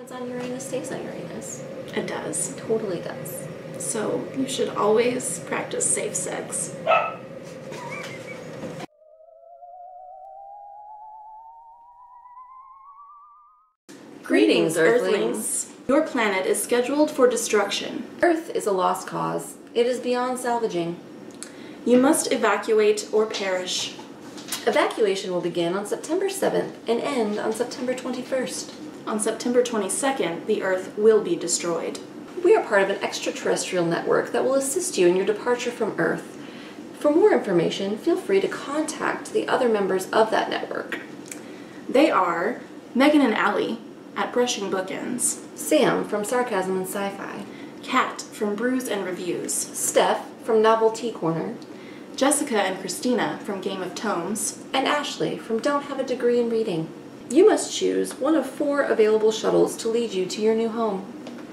happens on Uranus stays on Uranus. It does. It totally does. So you should always practice safe sex. Greetings, Earthlings. Your planet is scheduled for destruction. Earth is a lost cause. It is beyond salvaging. You must evacuate or perish. Evacuation will begin on September 7th and end on September 21st. On September 22nd, the Earth will be destroyed. We are part of an extraterrestrial network that will assist you in your departure from Earth. For more information, feel free to contact the other members of that network. They are Megan and Allie at Brushing Bookends, Sam from Sarcasm and Sci-Fi, Kat from Brews and Reviews, Steph from Novelty Corner, Jessica and Christina from Game of Tomes, and Ashley from Don't Have a Degree in Reading. You must choose one of 4 available shuttles to lead you to your new home.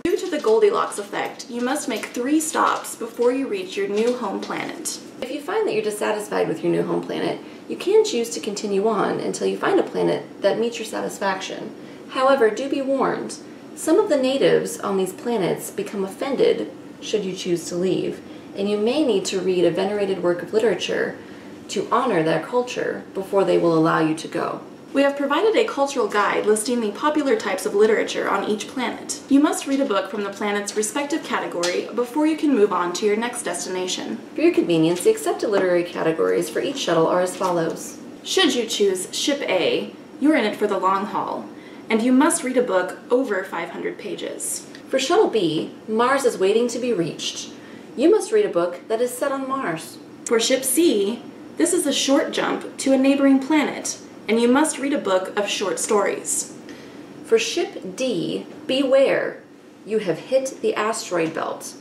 Due to the Goldilocks effect, you must make 3 stops before you reach your new home planet. If you find that you're dissatisfied with your new home planet, you can choose to continue on until you find a planet that meets your satisfaction. However, do be warned, some of the natives on these planets become offended should you choose to leave, and you may need to read a venerated work of literature to honor their culture before they will allow you to go. We have provided a cultural guide listing the popular types of literature on each planet. You must read a book from the planet's respective category before you can move on to your next destination. For your convenience, the accepted literary categories for each shuttle are as follows. Should you choose Ship A, you're in it for the long haul, and you must read a book over 500 pages. For Shuttle B, Mars is waiting to be reached. You must read a book that is set on Mars. For Ship C, this is a short jump to a neighboring planet, and you must read a book of short stories. For Ship D, beware, you have hit the asteroid belt.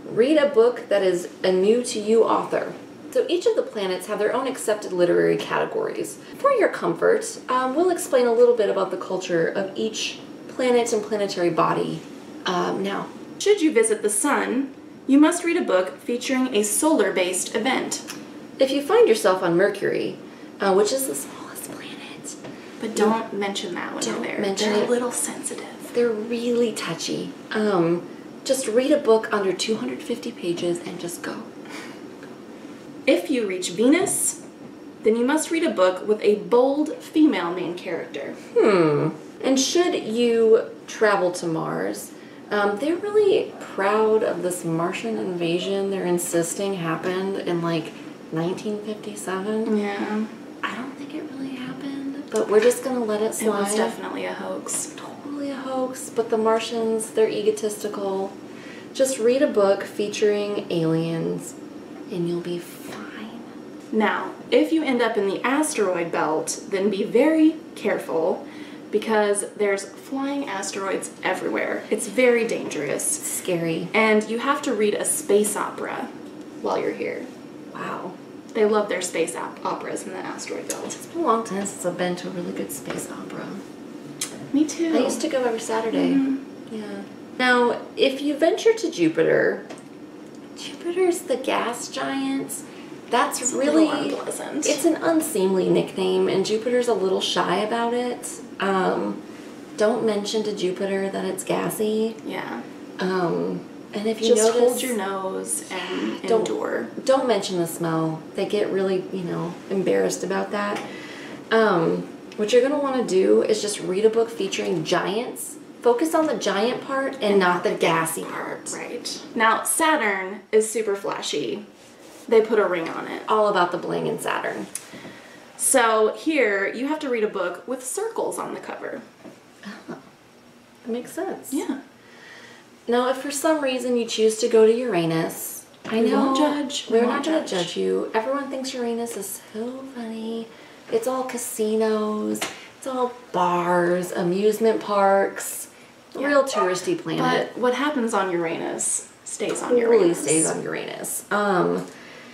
Read a book that is a new to you author. So each of the planets have their own accepted literary categories. For your comfort, we'll explain a little bit about the culture of each planet and planetary body now. Should you visit the Sun, you must read a book featuring a solar-based event. If you find yourself on Mercury, which is the smallest planet, but don't mention that when you're there. They're a little sensitive. They're really touchy. Just read a book under 250 pages and just go. If you reach Venus, then you must read a book with a bold female main character. And should you travel to Mars, they're really proud of this Martian invasion they're insisting happened in like 1957. Yeah. I don't think it really happened, but we're just gonna let it slide. It was definitely a hoax. Totally a hoax, but the Martians, they're egotistical. Just read a book featuring aliens and you'll be fine. Now, if you end up in the asteroid belt, then be very careful because there's flying asteroids everywhere. It's very dangerous. It's scary. And you have to read a space opera while you're here. Wow. They love their space operas in the asteroid belt. It's been a long time since I've been to a really good space opera. Me too. I used to go every Saturday. Yeah. Now, if you venture to Jupiter, Jupiter's the gas giant. That's really unpleasant. It's an unseemly nickname, and Jupiter's a little shy about it. Don't mention to Jupiter that it's gassy. Yeah. And if you just notice, hold your nose and endure. Don't mention the smell. They get really, embarrassed about that. What you're going to want to do is just read a book featuring giants. Focus on the giant part and not the gassy part. Right. Now, Saturn is super flashy. They put a ring on it. All about the bling in Saturn. So here, you have to read a book with circles on the cover. Oh, that makes sense. Yeah. Now, if for some reason you choose to go to Uranus, I know. We won't judge. We're not going to judge you. Everyone thinks Uranus is so funny. It's all casinos. It's all bars, amusement parks. Yeah. Real touristy planet. But what happens on Uranus stays on Uranus. Totally stays on Uranus.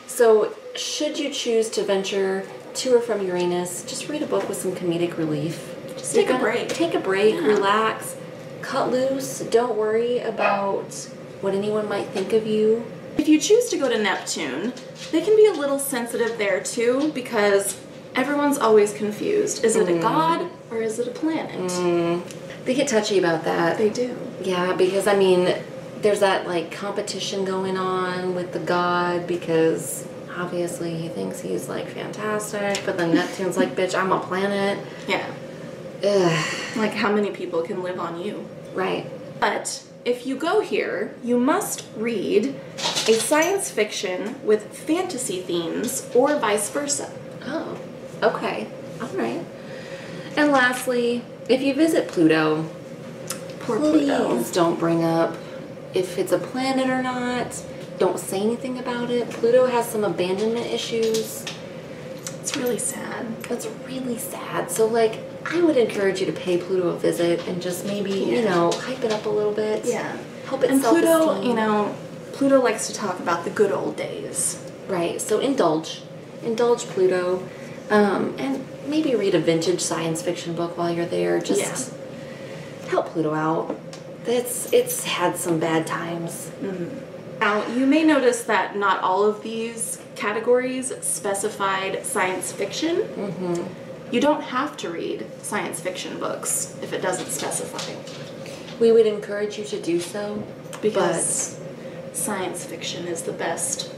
So, should you choose to venture to or from Uranus, just read a book with some comedic relief. Just take a break. Take a break, Yeah. relax, cut loose. Don't worry about what anyone might think of you. If you choose to go to Neptune, they can be a little sensitive there too because everyone's always confused. Is it a god or is it a planet? They get touchy about that. They do. Yeah, because, I mean, there's that, like, competition going on with the god because obviously he thinks he's, like, fantastic, but then Neptune's like, bitch, I'm a planet. Yeah. Ugh. Like, how many people can live on you? Right. But if you go here, you must read a science fiction with fantasy themes or vice versa. Oh, okay. All right. And lastly, if you visit Pluto, Poor please Pluto. don't bring up if it's a planet or not. Don't say anything about it. Pluto has some abandonment issues. It's really sad. That's really sad. So, like, I would encourage you to pay Pluto a visit and just maybe, you know, hype it up a little bit. Yeah. Help it And self-esteem. Pluto, you know, Pluto likes to talk about the good old days. Right. So indulge. Indulge Pluto. And maybe read a vintage science fiction book while you're there. Just help Pluto out. It's had some bad times. Now, you may notice that not all of these categories specified science fiction. You don't have to read science fiction books if it doesn't specify. We would encourage you to do so. Because science fiction is the best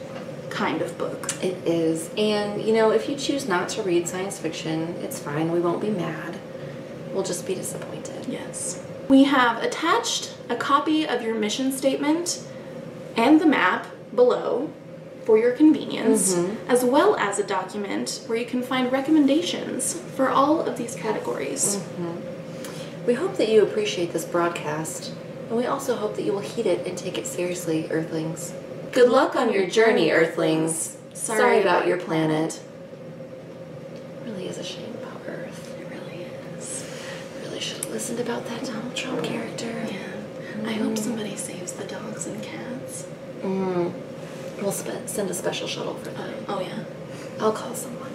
kind of book. It is. And, you know, if you choose not to read science fiction, it's fine. We won't be mad. We'll just be disappointed. Yes. We have attached a copy of your mission statement and the map below for your convenience, as well as a document where you can find recommendations for all of these categories. We hope that you appreciate this broadcast, and we also hope that you will heed it and take it seriously, Earthlings. Good luck on your journey, Earthlings. Sorry about your planet. It really is a shame about Earth. It really is. Really should have listened about that Donald Trump character. Yeah. I hope somebody saves the dogs and cats. We'll send a special shuttle for them. Oh, yeah. I'll call someone.